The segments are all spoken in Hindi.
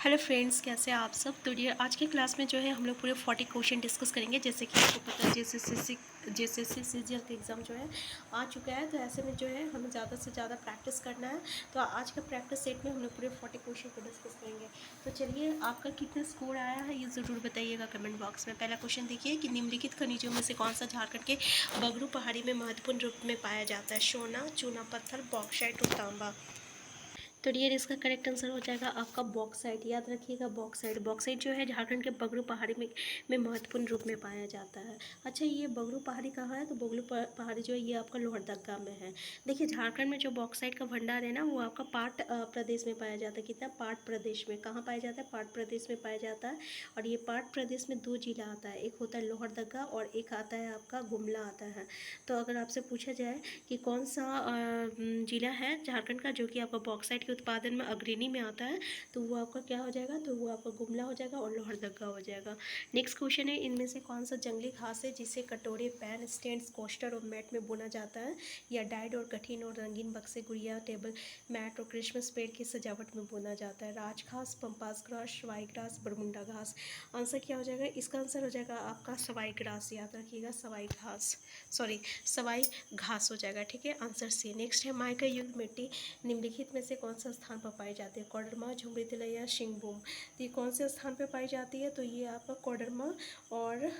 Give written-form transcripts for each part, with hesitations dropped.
हेलो फ्रेंड्स, कैसे हैं आप सब। तो ये आज की क्लास में जो है हम लोग पूरे 40 क्वेश्चन डिस्कस करेंगे। जैसे कि आपको पता है जेएसएससी सीजीएल का एग्ज़ाम जो है आ चुका है, तो ऐसे में जो है हमें ज़्यादा से ज़्यादा प्रैक्टिस करना है। तो आज का प्रैक्टिस सेट में हम लोग पूरे 40 क्वेश्चन को डिस्कस करेंगे। तो चलिए, आपका कितना स्कोर आया है ये ज़रूर बताइएगा कमेंट बॉक्स में। पहला क्वेश्चन देखिए कि निम्नलिखित खनिजों में से कौन सा झारखंड के बगरू पहाड़ी में महत्वपूर्ण रूप में पाया जाता है। सोना, चूना पत्थर, बॉक्साइट और तांबा। तो डियर, इसका करेक्ट आंसर हो जाएगा आपका बॉक्साइट। याद रखिएगा, बॉक्साइट। बॉक्साइट जो है झारखंड के बगरू पहाड़ी में महत्वपूर्ण रूप में पाया जाता है। अच्छा, ये बगरू पहाड़ी कहाँ है? तो बगरू पहाड़ी जो है ये आपका लोहरदगा में है। देखिए, झारखंड में जो बॉक्साइट का भंडार है ना, वो आपका पाट प्रदेश में पाया जाता है। कितना? पाट प्रदेश में। कहाँ पाया जाता है? पाट प्रदेश में पाया जाता है। और ये पाट प्रदेश में दो जिला आता है, एक होता है लोहरदगा और एक आता है आपका गुमला आता है। तो अगर आपसे पूछा जाए कि कौन सा जिला है झारखंड का जो कि आपका बॉक्साइट के उत्पादन में अग्रणी में आता है, तो वो आपका क्या हो जाएगा? तो वो आपका गुमला हो जाएगा और लोहरदगा हो जाएगा। नेक्स्ट क्वेश्चन है, इनमें से कौन सा जंगली घास है जिसे कटोरे, पैन, स्टैंड्स, कोस्टर और मैट में बुना जाता है, या डाइड और कठिन और रंगीन बक्से, गुड़िया, टेबल मैट और क्रिसमस पेड़ की सजावट में बुना जाता है? राजघास, पंपास ग्रास, सवाई ग्रास, बरमुंडा घास। आंसर क्या हो जाएगा? इसका आंसर हो जाएगा आपका सवाई ग्रास। याद रखिएगा, सवाई घास, सॉरी सवाई घास हो जाएगा। ठीक है, आंसर सी। नेक्स्ट है, माइका युक्त मिट्टी निम्नलिखित में से कौन सा स्थान पर पाई जाती है? कोडरमा, झुमरी तिलैया, शिंगभूम। तो ये कौन से स्थान पर पाई जाती है? तो ये आपका कोडरमा और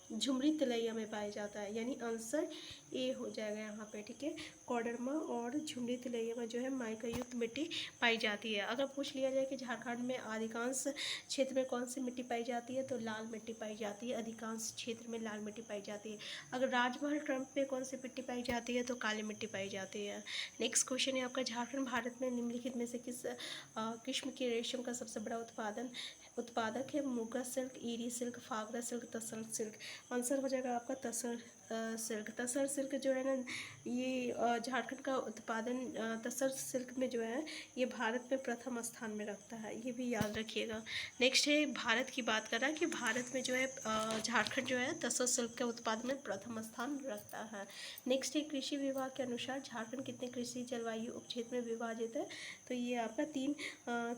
झुमरी तिलैया में पाया जाता है, यानी आंसर ए हो जाएगा यहाँ पे। ठीक है, कोडरमा और झुमरी तिलैया में जो है माइका युक्त मिट्टी पाई जाती है। अगर पूछ लिया जाए कि झारखंड में अधिकांश क्षेत्र में कौन सी मिट्टी पाई जाती है, तो लाल मिट्टी पाई जाती है। अधिकांश क्षेत्र में लाल मिट्टी पाई जाती है। अगर राजमहल ट्रम्प में कौन सी मिट्टी पाई जाती है, तो काली मिट्टी पाई जाती है। नेक्स्ट क्वेश्चन है आपका, झारखंड भारत में निम्नलिखित में से किस किस्म के रेशम का सबसे बड़ा उत्पादक है? मुगा सिल्क, ईरी सिल्क, फागरा सिल्क, तसर सिल्क। आंसर हो जाएगा आपका तसर सिल्क। तसर सिल्क जो है ना, ये झारखंड का उत्पादन तसर सिल्क में जो है ये भारत में प्रथम स्थान में रखता है, ये भी याद रखिएगा। नेक्स्ट है, भारत की बात कर रहा है कि भारत में जो है झारखंड जो है तसर सिल्क के उत्पादन में प्रथम स्थान रखता है। नेक्स्ट है, कृषि विभाग के अनुसार झारखंड कितने कृषि जलवायु उपक्षेत्र में विभाजित है? तो ये आपका 3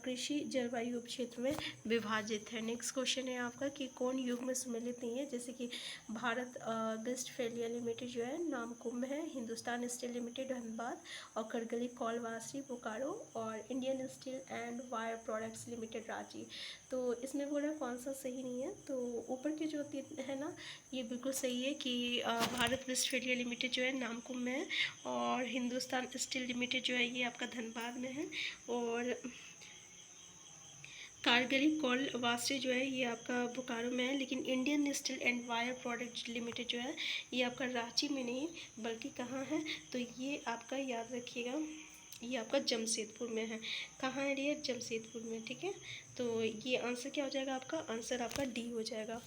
कृषि जलवायु उपक्षेत्र में विभाजित है। नेक्स्ट क्वेश्चन है आपका कि कौन युग में सम्मिलित नहीं है? जैसे कि भारत वेस्टफेलिया लिमिटेड जो है नामकुम है, हिंदुस्तान स्टील लिमिटेड धनबाद और करगिल कौलवासी बोकारो, और Indian steel and wire products limited Ranchi. तो इसमें बोला कौन सा सही नहीं है? तो ऊपर के जो तीन है ना, ये बिल्कुल सही है कि भारत वेस्टफेलिया लिमिटेड जो है नामकुम में है, और हिंदुस्तान स्टील लिमिटेड जो है ये आपका धनबाद में है, और कारगिल कॉल वास्ते जो है ये आपका बोकारो में है। लेकिन Indian steel and wire product limited जो है ये आपका रांची में नहीं बल्कि कहाँ है? तो ये आपका याद रखिएगा, ये आपका जमशेदपुर में है। कहाँ है ये? जमशेदपुर में। ठीक है, तो ये आंसर क्या हो जाएगा आपका? आंसर आपका डी हो जाएगा।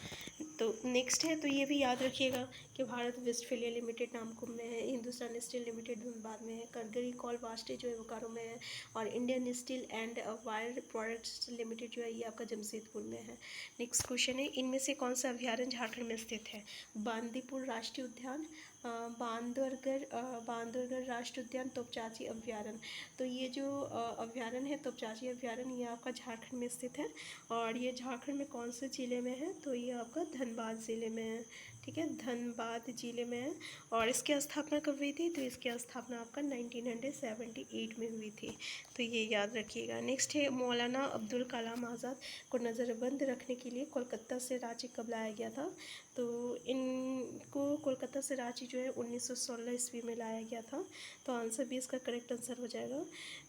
तो नेक्स्ट है, तो ये भी याद रखिएगा कि भारत वेस्टफेलिया लिमिटेड नामकुम में है, हिंदुस्तान स्टील लिमिटेड धनबाद में है, करगिल कॉल वास्ते जो है बोकारो में है, और Indian steel and wire products limited जो है ये आपका जमशेदपुर में है। नेक्स्ट क्वेश्चन है, इनमें से कौन सा अभ्यारण्य झारखंड में स्थित है? बांदीपुर राष्ट्रीय उद्यान, बांदरगढ़ राष्ट्रीय उद्यान, तोपचांची अभ्यारण्य। तो ये जो अभ्यारण्य है तोपचांची अभ्यारण्य, ये आपका झारखंड में स्थित है, और ये झारखंड में कौन से ज़िले में है? तो ये आपका धनबाद ज़िले में है। ठीक है, धनबाद ज़िले में है। और इसकी स्थापना कब हुई थी? तो इसकी स्थापना आपका 1978 में हुई थी, तो ये याद रखिएगा। नेक्स्ट है, मौलाना अब्दुल कलाम आज़ाद को नज़रबंद रखने के लिए कोलकाता से रांची कब लाया गया था? तो इनको कोलकाता से रांची जो है 1916 ईस्वी में लाया गया था, तो आंसर भी इसका करेक्ट आंसर हो जाएगा।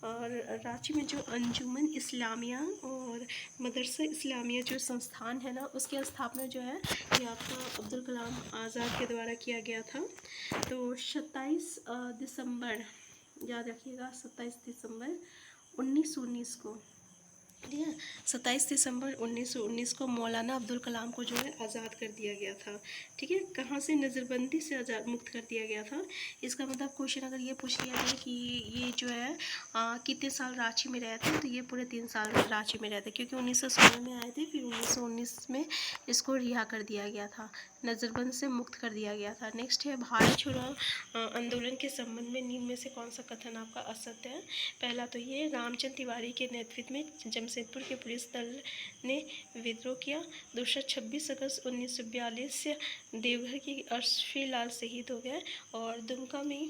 और रांची में जो अंजुमन इस्लामिया और मदरसा इस्लामिया जो संस्थान है ना, उसकी स्थापना जो है ये आपका अब्दुल कलाम आज़ाद के द्वारा किया गया था। तो 27 दिसंबर, याद रखिएगा, 27 दिसंबर 1919 को, ठीक है, 27 दिसंबर 1919 को मौलाना अब्दुल कलाम को जो है आज़ाद कर दिया गया था। ठीक है, कहाँ से? नज़रबंदी से आज़ाद मुक्त कर दिया गया था। इसका मतलब क्वेश्चन अगर ये पूछ लिया जाए कि ये जो है कितने साल रांची में रहे थे, तो ये पूरे 3 साल रांची में रहते, क्योंकि 1916 में आए थे, फिर 1919 में इसको रिहा कर दिया गया था, नज़रबंद से मुक्त कर दिया गया था। नेक्स्ट है, भारत छोड़ो आंदोलन के संबंध में निम्न में से कौन सा कथन आपका असत्य है? पहला तो ये, रामचंद्र तिवारी के नेतृत्व में जमशेदपुर के पुलिस दल ने विद्रोह किया। दूसरा 26 अगस्त 1942 देवघर की अश्वी लाल शहीद हो गए। और दुमका में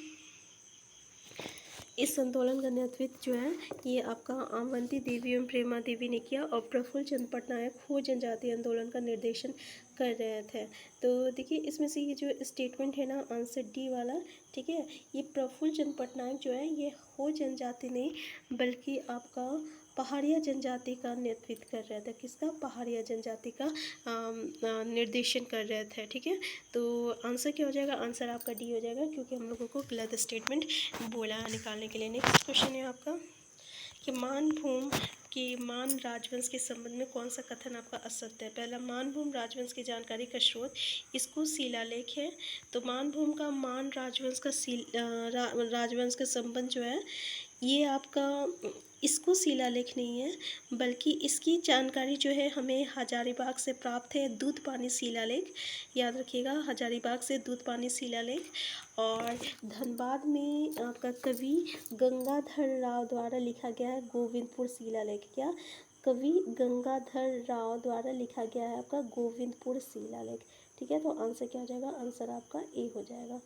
इस आंदोलन का नेतृत्व जो है ये आपका आमवंती देवी एवं प्रेमा देवी ने किया। और प्रफुल्ल चंद्र पटनायक हो जनजाति आंदोलन का निर्देशन कर रहे थे। तो देखिए इसमें से ये जो स्टेटमेंट है ना, आंसर डी वाला, ठीक है, ये प्रफुल्ल चंद्र पटनायक जो है ये हो जनजाति नहीं बल्कि आपका पहाड़िया जनजाति का नेतृत्व कर रहे थे। किसका? पहाड़िया जनजाति का निर्देशन कर रहे थे। ठीक है, तो आंसर क्या हो जाएगा? आंसर आपका डी हो जाएगा, क्योंकि हम लोगों को गलत स्टेटमेंट बोला निकालने के लिए। नेक्स्ट क्वेश्चन है आपका कि मानभूम कि मान राजवंश के संबंध में कौन सा कथन आपका असत्य है? पहला, मानभूम राजवंश की जानकारी का स्रोत इसको शिलालेख है। तो मानभूम का मान राजवंश का राजवंश का संबंध जो है ये आपका इसको शिलालेख नहीं है बल्कि इसकी जानकारी जो है हमें हजारीबाग से प्राप्त है, दूध पानी शिलालेख। याद रखिएगा, हजारीबाग से दूध पानी शिलालेख। और धनबाद में आपका कवि गंगाधर राव द्वारा लिखा गया है गोविंदपुर शिलालेख। क्या? कवि गंगाधर राव द्वारा लिखा गया है आपका गोविंदपुर शिलालेख। ठीक है, तो आंसर क्या हो जाएगा? आंसर आपका ए हो जाएगा।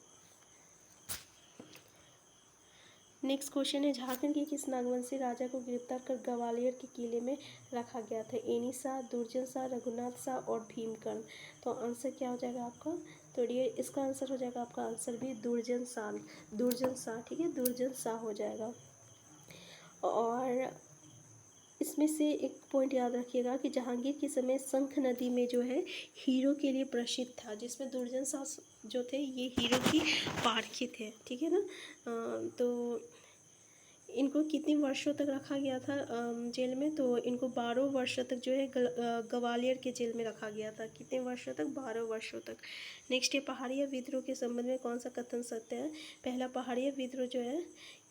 नेक्स्ट क्वेश्चन है, झारखंड के किस नागवंशी राजा को गिरफ्तार कर ग्वालियर के किले में रखा गया था? एनी शाह, दुर्जन शाह, रघुनाथ शाह और भीमकर्ण। तो आंसर क्या हो जाएगा आपका? तो ये इसका आंसर हो जाएगा आपका आंसर भी दुर्जन शाह। दुर्जन शाह, ठीक है, दुर्जन शाह हो जाएगा। और इसमें से एक पॉइंट याद रखिएगा कि जहांगीर के समय शंख नदी में जो है हीरो के लिए प्रसिद्ध था, जिसमें दुर्जन शाह जो थे ये हीरो की पारखी थे। ठीक है ना, तो इनको कितने वर्षों तक रखा गया था जेल में? तो इनको 12 वर्षों तक जो है ग्वालियर के जेल में रखा गया था। कितने वर्षों तक? 12 वर्षों तक। नेक्स्ट है, पहाड़िया विद्रोह के संबंध में कौन सा कथन सत्य है? पहला, पहाड़िया विद्रोह जो है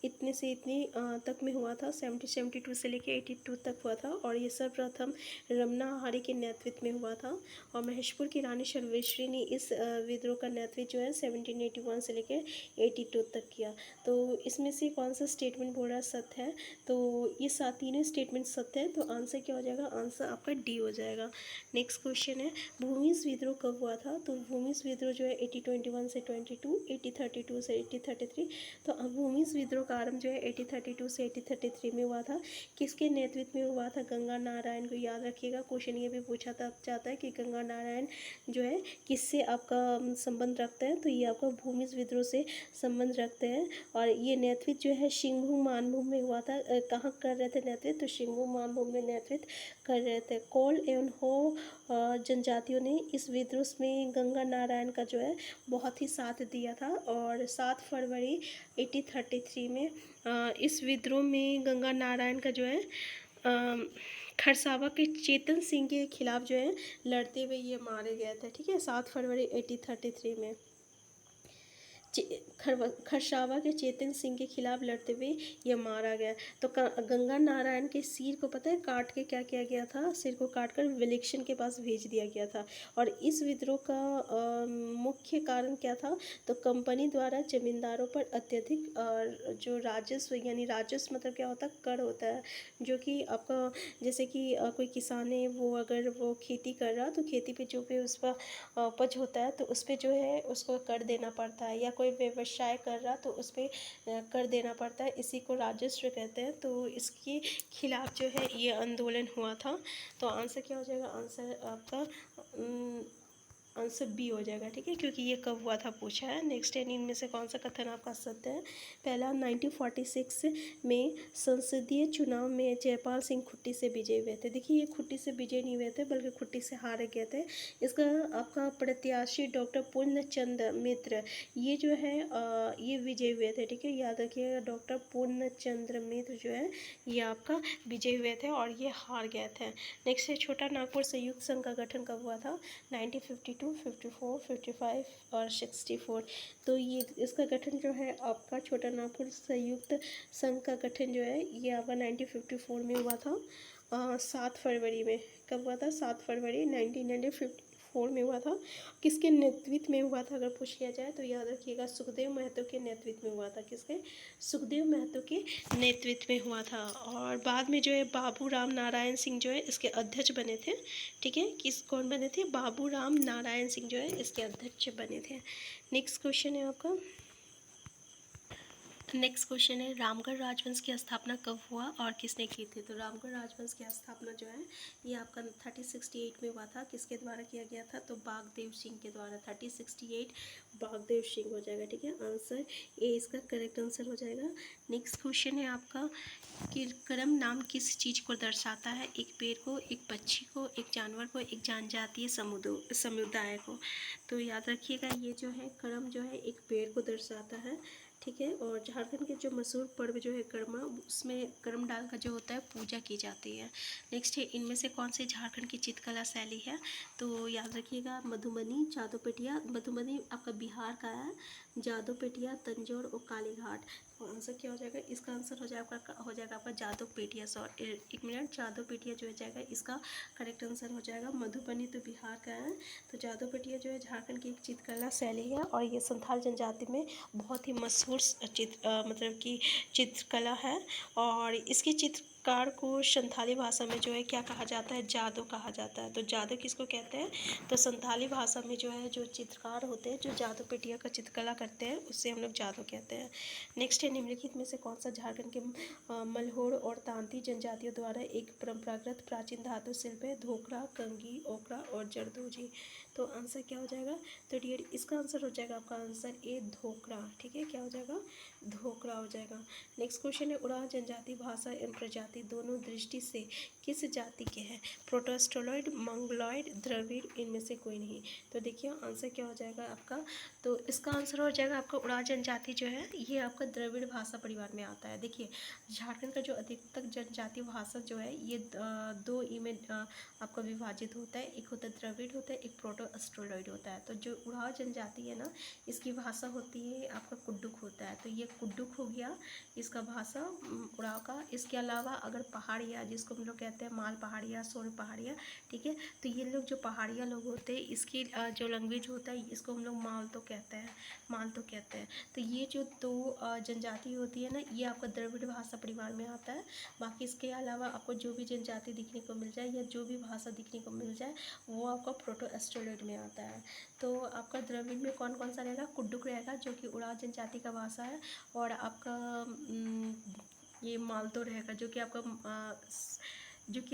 इतने से इतनी तक में हुआ था, 72 से लेकर 82 तक हुआ था। और ये सर्वप्रथम रमना आहारी के नेतृत्व में हुआ था। और महेशपुर की रानी सर्वेश्वरी ने इस विद्रोह का नेतृत्व जो है 1781 से लेकर 82 तक किया। तो इसमें से कौन सा स्टेटमेंट बोल रहा है सत्य है? तो ये तीनों स्टेटमेंट सत्य है, तो आंसर क्या हो जाएगा? आंसर आपका डी हो जाएगा। नेक्स्ट क्वेश्चन है, भूमिज विद्रोह कब हुआ था? तो भूमिज विद्रोह जो है 1821 से 22, 1832 से 1833। तो भूमिज विद्रोह का आरंभ जो है 1832 से 1833 में हुआ था। किसके नेतृत्व में हुआ था? गंगा नारायण को। याद रखिएगा, क्वेश्चन ये भी पूछा जाता है कि गंगा नारायण जो है किससे आपका संबंध रखते हैं? तो ये आपका भूमिज विद्रोह से संबंध रखते हैं। और ये नेतृत्व जो है सिंहभूम मानभूम में हुआ था। कहाँ कर रहे थे नेतृत्व? तो सिंहभूम मानभूम में नेतृत्व कर रहे थे। कोल एवं हो जनजातियों ने इस विद्रोह में गंगा नारायण का जो है बहुत ही साथ दिया था। और 7 फरवरी 1833 में इस विद्रोह में गंगा नारायण का जो है खरसावा के चेतन सिंह के खिलाफ जो है लड़ते हुए ये मारे गए थे। ठीक है, 7 फरवरी 1833 में खरसावा के चेतन सिंह के खिलाफ लड़ते हुए ये मारा गया। तो गंगा नारायण के सिर को पता है काट के क्या किया गया था? सिर को काटकर विलक्षण के पास भेज दिया गया था। और इस विद्रोह का मुख्य कारण क्या था? तो कंपनी द्वारा जमींदारों पर अत्यधिक जो राजस्व, यानी राजस्व मतलब क्या होता है? कर होता है, जो कि आपका जैसे कि कोई किसान है वो अगर वो खेती कर रहा तो खेती पे जो भी उस पर उपज होता है तो उस पर जो है उसको कर देना पड़ता है, या कोई व्यवसाय कर रहा तो उस पर कर देना पड़ता है। इसी को राजस्व कहते हैं। तो इसके खिलाफ जो है ये आंदोलन हुआ था। तो आंसर क्या हो जाएगा? आंसर आपका आंसर बी हो जाएगा। ठीक है, क्योंकि ये कब हुआ था पूछा है। नेक्स्ट है, इनमें से कौन सा कथन आपका सत्य है? पहला, 1946 में संसदीय चुनाव में जयपाल सिंह खुट्टी से विजयी हुए थे। देखिए ये खुट्टी से विजय नहीं हुए थे बल्कि खुट्टी से हारे गए थे। इसका आपका प्रत्याशी डॉक्टर पूर्णचंद मित्र ये जो है ये विजयी हुए थे। ठीक है, याद रखिएगा, डॉक्टर पूर्णचंद्र मित्र जो है ये आपका विजयी हुए थे और ये हार गए थे। नेक्स्ट है, छोटा नागपुर संयुक्त संघ का गठन कब हुआ था? 1952, 54, 55 और 64। तो ये इसका गठन जो है आपका छोटा नागपुर संयुक्त संघ का गठन जो है ये आपका 1954 में हुआ था। 7 फरवरी में। कब हुआ था? 7 फरवरी 1954 1964 में हुआ था। किसके नेतृत्व में हुआ था अगर पूछ लिया जाए तो याद रखिएगा सुखदेव महतो के नेतृत्व में हुआ था। किसके? सुखदेव महतो के नेतृत्व में हुआ था। और बाद में जो है बाबू राम नारायण सिंह जो है इसके अध्यक्ष बने थे। ठीक है, कौन बने थे? बाबू राम नारायण सिंह जो है इसके अध्यक्ष बने थे। नेक्स्ट क्वेश्चन है आपका। नेक्स्ट क्वेश्चन है रामगढ़ राजवंश की स्थापना कब हुआ और किसने की थी? तो रामगढ़ राजवंश की स्थापना जो है ये आपका 1368 में हुआ था। किसके द्वारा किया गया था? तो बागदेव सिंह के द्वारा। 1368 बागदेव सिंह हो जाएगा। ठीक है, आंसर ए इसका करेक्ट आंसर हो जाएगा। नेक्स्ट क्वेश्चन है आपका कि क्रम नाम किस चीज़ को दर्शाता है? एक पेड़ को, एक पक्षी को, एक जानवर को, एक जनजातीय समुदाय को। तो याद रखिएगा ये जो है क्रम जो है एक पेड़ को दर्शाता है। ठीक है, और झारखंड के जो मशहूर पर्व जो है कर्मा, उसमें कर्म डाल का जो होता है पूजा की जाती है। नेक्स्ट है इनमें से कौन सी झारखंड की चित्रकला शैली है? तो याद रखिएगा मधुबनी, जादोपेटिया। मधुबनी आपका बिहार का है, जादोपेटिया, तंजौर और कालीघाट। तो आंसर क्या हो जाएगा? इसका आंसर हो जाएगा आपका जादोपेटिया। एक मिनट, जादोपेटिया जो हो जाएगा इसका करेक्ट आंसर हो जाएगा। मधुबनी तो बिहार का है, तो जादोपेटिया जो है झारखंड की एक चित्रकला शैली है और ये संथाल जनजाति में बहुत ही मशहूर मतलब कि चित्रकला है। और इसकी चित्रकार को संथाली भाषा में जो है क्या कहा जाता है? जादू कहा जाता है। तो जादू किसको कहते हैं? तो संथाली भाषा में जो है जो चित्रकार होते हैं, जो जादू पेटिया का चित्रकला करते हैं, उससे हम लोग जादू कहते हैं। नेक्स्ट है निम्नलिखित में से कौन सा झारखंड के मल्होर और तांती जनजातियों द्वारा एक परंपरागत प्राचीन धातु शिल्प है? धोकरा, कंगी, ओकरा और जरदोजी। तो आंसर क्या हो जाएगा? तो डियर इसका आंसर हो जाएगा आपका आंसर ए धोकरा। ठीक है, क्या हो जाएगा? धोकरा हो जाएगा। नेक्स्ट क्वेश्चन है उरांव जनजाति भाषा एवं प्रजाति दोनों दृष्टि से किस जाति के हैं? प्रोटोस्टोलॉइड, मंगलॉइड, द्रविड़, इनमें से कोई नहीं। तो देखिए आंसर क्या हो जाएगा आपका? तो इसका आंसर हो जाएगा आपका उरांव जनजाति जो है ये आपका द्रविड़ भाषा परिवार में आता है। देखिए झारखंड का जो अधिकतर जनजाति भाषा जो है ये दो में आपका विभाजित होता है। एक होता है द्रविड़ होता है, एक प्रोटोस्टोलॉइड होता है। तो जो उरांव जनजाति है ना, इसकी भाषा होती है आपका कुड्डुक होता है। तो ये कुड्डुक हो गया इसका भाषा उरांव का। इसके अलावा अगर पहाड़िया, जिसको हम लोग कहते हैं माल पहाड़िया, सोन पहाड़िया, ठीक है, तो ये लोग जो पहाड़िया लोग होते हैं इसकी जो लैंग्वेज होता है इसको हम लोग मालतो कहते हैं। तो ये जो दो जनजाति होती है ना, ये आपका द्रविड़ भाषा परिवार में आता है। बाकी इसके अलावा आपको जो भी जनजाति दिखने को मिल जाए या जो भी भाषा दिखने को मिल जाए वो आपका प्रोटोस्टोलॉइड में आता है। तो आपका द्रविड़ में कौन कौन सा रहेगा? कुड्डुक रहेगा जो कि उरांव जनजाति का भाषा है, और आपका ये मालतो रहेगा जो कि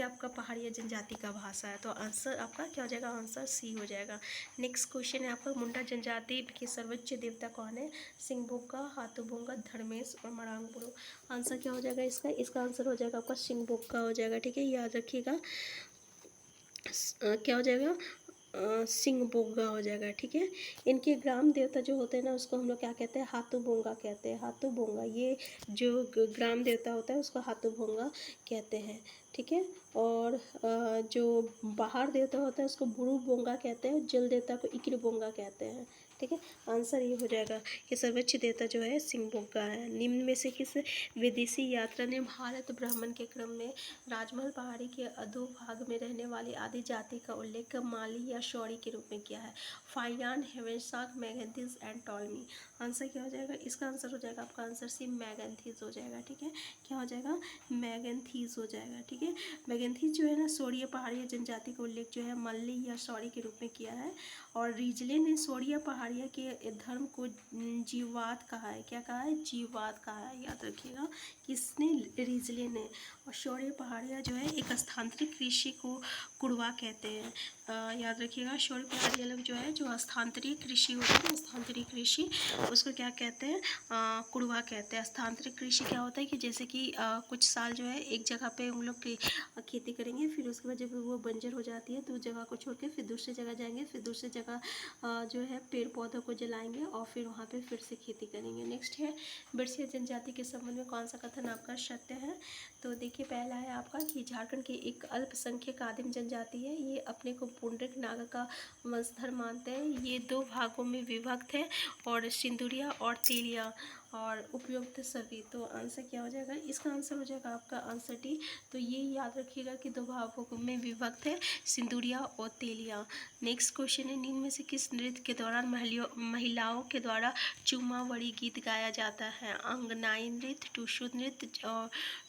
आपका पहाड़िया जनजाति का भाषा है। तो आंसर आपका क्या हो जाएगा? आंसर सी हो जाएगा। नेक्स्ट क्वेश्चन है आपका मुंडा जनजाति के सर्वोच्च देवता कौन है? सिंहबोगा, हाथूबोंगा, धर्मेश और मरांगपुरु। आंसर क्या हो जाएगा इसका? इसका आंसर हो जाएगा आपका सिंहबोगा हो जाएगा। ठीक है, याद रखिएगा क्या हो जाएगा? सिंहबोगा हो जाएगा। ठीक है, इनके ग्राम देवता जो होते हैं ना उसको हम लोग क्या कहते हैं? हाथूबोंगा कहते हैं। हाथूबोंगा ये जो ग्राम देवता होता है उसको हाथूबोंगा कहते हैं। ठीक है, और जो बाहर देवता होता है उसको बुरु बोंगा कहते हैं। जल देवता को इक्र बोंगा कहते हैं। ठीक है, आंसर ये हो जाएगा कि सर्वोच्च देवता जो है सिंहबोगा है। निम्न में से किस विदेशी यात्रा ने भारत भ्रमण के क्रम में राजमहल पहाड़ी के अधोभाग में रहने वाली आदि जाति का उल्लेख माली या शौरी के रूप में किया है? फाइयान, हेवेसाक, मैगंथीज एंड टॉलमी। आंसर क्या हो जाएगा? इसका आंसर हो जाएगा आपका आंसर सी मैगंथीज हो जाएगा। ठीक है, क्या हो जाएगा? मैगंथीज हो जाएगा। ठीक है, मैगंथीज जो है ना सोरिया पहाड़िया जनजाति का उल्लेख जो है मल्ली या शौरी के रूप में किया है। और रिजले ने सोरिया पहाड़िया के धर्म को जीववाद कहा है। क्या कहा है? जीववाद कहा है। याद रखिएगा किसने? रिजले ने। और शौर्य पहाड़िया जो है एक स्थानांतरित कृषि को कुड़वा कहते हैं। याद रखिएगा शौर्य पहाड़िया लोग जो है जो स्थानांतरित कृषि होती है, स्थानांतरित कृषि उसको क्या कहते हैं? कुड़वा कहते हैं। स्थानांतरित कृषि क्या होता है कि जैसे कि कुछ साल जो है एक जगह पे हम लोग खेती करेंगे, फिर उसके बाद जब वो बंजर हो जाती है तो उस जगह को छोड़ के फिर दूसरी जगह जाएंगे, फिर दूसरी जगह जो है पेड़ पौधों को जलाएंगे और फिर वहाँ पे फिर से खेती करेंगे। नेक्स्ट है बिरसिया जनजाति के संबंध में कौन सा कथन आपका सत्य है? तो देखिए पहला है आपका कि झारखंड की एक अल्पसंख्यक आदिम जनजाति है। ये अपने को पुंडरिक नागा का वंशधर मानते हैं। ये दो भागों में विभक्त है, और सिंदुरिया और तेलिया। और उपयुक्त सभी। तो आंसर क्या हो जाएगा, इसका आंसर हो जाएगा आपका आंसर डी। तो ये याद रखिएगा कि दो भावों में विभक्त है, सिंदूरिया और तेलिया। नेक्स्ट क्वेश्चन है, निम्न में से किस नृत्य के दौरान महिलाओं के द्वारा चुम्मावड़ी गीत गाया जाता है? अंगनाई नृत्य, टुसु नृत्य,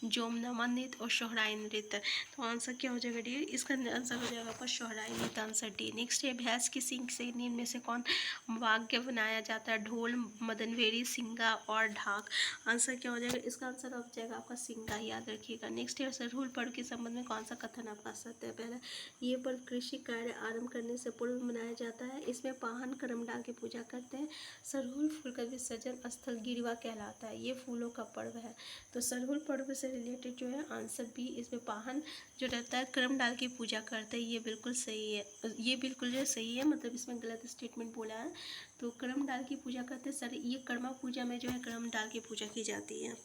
जोमनमा नृत्य और सोहराई नृत्य। तो आंसर क्या हो जाएगा डी, इसका आंसर हो जाएगा आपका सोहराई नृत्य, आंसर डी। नेक्स्ट है, भैंस की सींग से निम्न में से कौन वाद्य बनाया जाता है? ढोल, मदनवेरी, सिंगा और ढाक। आंसर क्या हो जाएगा, इसका आंसर हो जाएगा आपका सिंगा, याद रखिएगा। नेक्स्ट है, सरहुल पर्व के संबंध में कौन सा कथन आपका सत्य है? पहला, ये पर्व कृषि कार्य आरंभ करने से पूर्व मनाया जाता है। इसमें पाहन कर्म डाल के पूजा करते हैं। सरहुल फूल का विसर्जन स्थल गिरवा कहलाता है, ये फूलों का पर्व है। तो सरहुल पर्व से रिलेटेड जो है आंसर बी, इसमें पाहन जो रहता है क्रम डाल के पूजा करते हैं, ये बिल्कुल सही है, ये बिल्कुल जो सही है, मतलब इसमें गलत स्टेटमेंट बोला है। तो क्रम डाल की पूजा करते हैं सर, ये कर्मा पूजा में जो है क्रम डाल की पूजा की जाती है,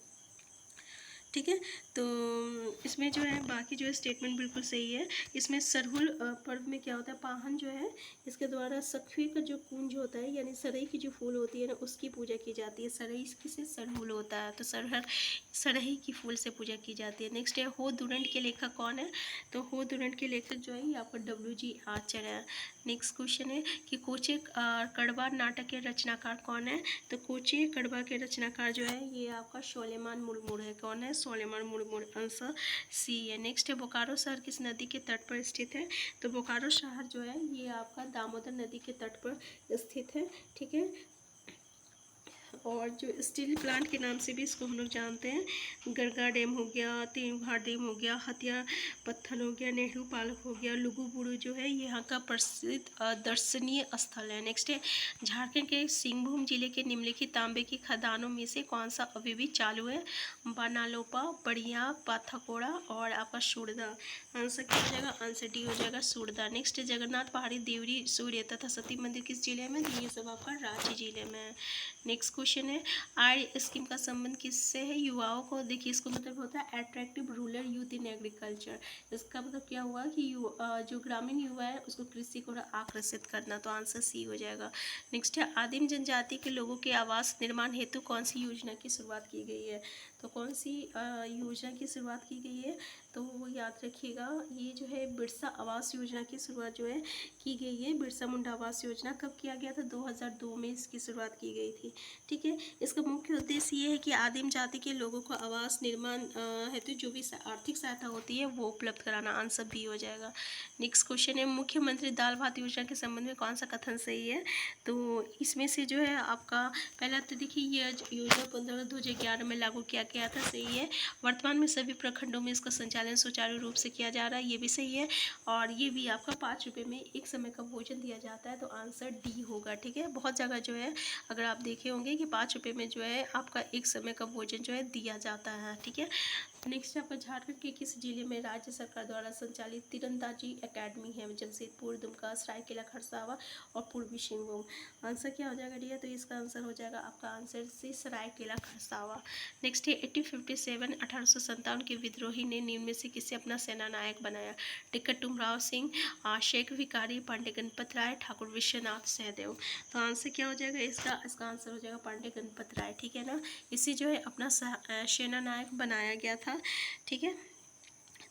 ठीक है। तो इसमें जो है बाकी जो है स्टेटमेंट बिल्कुल सही है। इसमें सरहुल पर्व में क्या होता है, पाहन जो है इसके द्वारा सखी का जो कुंज होता है, यानी सरई की जो फूल होती है ना, उसकी पूजा की जाती है। सरई किसे सरहुल होता है, तो सरही की फूल से पूजा की जाती है। नेक्स्ट है, हो दुरंड के लेखक कौन है? तो हो दुरंड के लेखक जो है ये आपका WG आचार्य है। नेक्स्ट क्वेश्चन है कि कोचे कड़वा नाटक के रचनाकार कौन है? तो कोचे कड़वा के रचनाकार जो है ये आपका सोलेमान मुर्मू है। कौन है? सोलेमान मुर्मू, आंसर सी है। नेक्स्ट है, बोकारो शहर किस नदी के तट पर स्थित है? तो बोकारो शहर जो है ये आपका दामोदर नदी के तट पर स्थित है, ठीक है। और जो स्टील प्लांट के नाम से भी इसको हम लोग जानते हैं, गरगा डैम हो गया, तेनुघाट डैम हो गया, हथिया पत्थर हो गया, नेहरू पार्क हो गया, लुगुबुरु जो है यहाँ का प्रसिद्ध दर्शनीय स्थल है। नेक्स्ट है, झारखंड के सिंहभूम जिले के निम्नलिखित तांबे की खदानों में से कौन सा अभी भी चालू है? बनालोपा, बढ़िया, पाथाकोड़ा और आपका सूरदा। आंसर क्या हो जाएगा? आंसर डी हो जाएगा सूरदा। नेक्स्ट है, जगन्नाथ पहाड़ी, देवरी, सूर्य तथा सती मंदिर किस जिले में? ये सब आपका रांची जिले में है। नेक्स्ट क्वेश्चन है, आर्य स्कीम का संबंध किससे है? युवाओं को, देखिए इसको मतलब होता है attractive rural youth in agriculture. इसका मतलब क्या हुआ कि जो ग्रामीण युवा है उसको कृषि को आकर्षित करना, तो आंसर सी हो जाएगा। नेक्स्ट है, आदिम जनजाति के लोगों के आवास निर्माण हेतु कौन सी योजना की शुरुआत की गई है? तो कौन सी योजना की शुरुआत की गई है? तो वो याद रखिएगा, ये जो है बिरसा आवास योजना की शुरुआत जो है की गई है। बिरसा मुंडा आवास योजना कब किया गया था? 2002 में इसकी शुरुआत की गई थी, ठीक है। इसका मुख्य उद्देश्य ये है कि आदिम जाति के लोगों को आवास निर्माण हेतु जो भी आर्थिक सहायता होती है वो उपलब्ध कराना, आंसर बी हो जाएगा। नेक्स्ट क्वेश्चन है, मुख्यमंत्री दाल भात योजना के संबंध में कौन सा कथन सही है? तो इसमें से जो है आपका पहला, तो देखिए ये योजना 15/2011 में लागू किया गया था, सही है। वर्तमान में सभी प्रखंडों में इसका संचालन सुचारू रूप से किया जा रहा है, ये भी सही है। और ये भी आपका 5 रुपये में एक समय का भोजन दिया जाता है, तो आंसर डी होगा, ठीक है। बहुत जगह जो है अगर आप देखे होंगे कि 5 रुपये में जो है आपका एक समय का भोजन जो है दिया जाता है, ठीक है। नेक्स्ट आपका, झारखंड के किस जिले में राज्य सरकार द्वारा संचालित तीरंदाजी एकेडमी है? जमशेदपुर, दुमका, सरायकेला खरसावा और पूर्वी सिंहभूम। आंसर क्या हो जाएगा डी? तो इसका आंसर हो जाएगा आपका answer C, Seraikela Kharsawan. Next है, 1857 1857 के विद्रोही ने निम्न में से किसे अपना सेना नायक बनाया? टिकट टुमराव सिंह, शेख भिकारी, पांडे गणपत राय, ठाकुर विश्वनाथ सहदेव। तो आंसर क्या हो जाएगा इसका आंसर हो जाएगा पांडे गणपत राय, ठीक है ना। इसे जो है अपना सेना नायक बनाया गया था, ठीक है।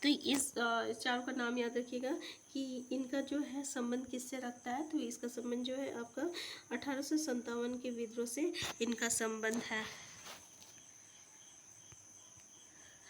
तो इस चारों का नाम याद रखिएगा कि इनका जो है संबंध किससे रखता है? तो इसका संबंध जो है आपका 1857 के विद्रोह से इनका संबंध है।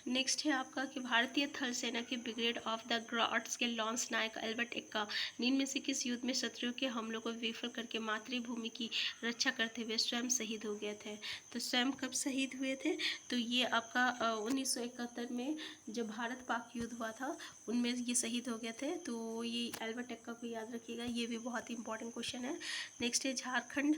नेक्स्ट है आपका कि भारतीय थल सेना की ब्रिगेड ऑफ द गार्ड्स के लॉन्स नायक अल्बर्ट एक्का निम्न में से किस युद्ध में शत्रुओं के हमलों को विफल करके मातृभूमि की रक्षा करते हुए स्वयं शहीद हो गए थे? तो स्वयं कब शहीद हुए थे? तो ये आपका 1971 में जब भारत पाक युद्ध हुआ था उनमें ये शहीद हो गए थे, तो ये अल्बर्ट एक्का को याद रखिएगा, ये भी बहुत ही इंपॉर्टेंट क्वेश्चन है। नेक्स्ट है, झारखंड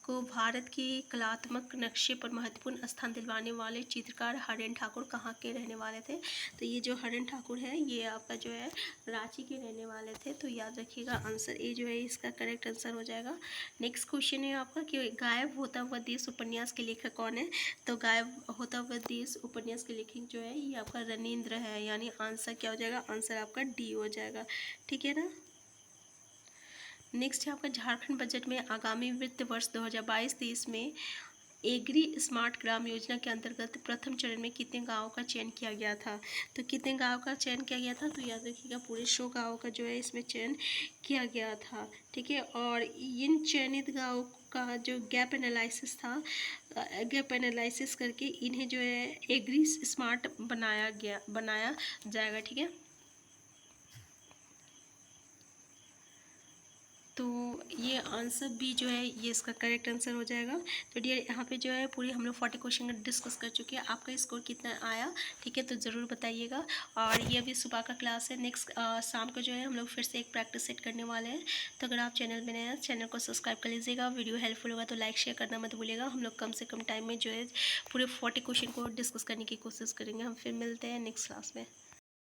को भारत के कलात्मक नक्शे पर महत्वपूर्ण स्थान दिलवाने वाले चित्रकार हरेन ठाकुर कहाँ के रहने वाले थे? तो ये जो हरेन ठाकुर है ये आपका जो है रांची के रहने वाले थे, तो याद रखिएगा आंसर ए जो है इसका करेक्ट आंसर हो जाएगा। नेक्स्ट क्वेश्चन है आपका कि गायब होता हुआ देश उपन्यास के लेखक कौन है? तो गायब होता हुआ देश उपन्यास के लेखक जो है ये आपका रनीन्द्र है, यानी आंसर क्या हो जाएगा? आंसर आपका डी हो जाएगा, ठीक है ना। नेक्स्ट है आपका झारखंड बजट में आगामी वित्त वर्ष 2022-23 में एग्री स्मार्ट ग्राम योजना के अंतर्गत प्रथम चरण में कितने गाँवों का चयन किया गया था? तो कितने गाँव का चयन किया गया था? तो याद रखिएगा पूरे 100 गाँवों का जो है इसमें चयन किया गया था। ठीक है, और इन चयनित गाँवों का जो गैप एनालिसिस था, गैप एनालिसिस करके इन्हें जो है एग्री स्मार्ट बनाया जाएगा। ठीक है, तो ये आंसर बी जो है ये इसका करेक्ट आंसर हो जाएगा। तो डियर यहाँ पे जो है पूरी हम लोग 40 क्वेश्चन डिस्कस कर चुके हैं। आपका स्कोर कितना आया, ठीक है, तो ज़रूर बताइएगा। और ये अभी सुबह का क्लास है, नेक्स्ट शाम को जो है हम लोग फिर से एक प्रैक्टिस सेट करने वाले हैं। तो अगर आप चैनल में नए हैं, चैनल को सब्सक्राइब कर लीजिएगा। वीडियो हेल्पफुल होगा तो लाइक शेयर करना मत भूलिएगा। हम लोग कम से कम टाइम में जो है पूरे 40 क्वेश्चन को डिस्कस करने की कोशिश करेंगे। हम फिर मिलते हैं नेक्स्ट क्लास में।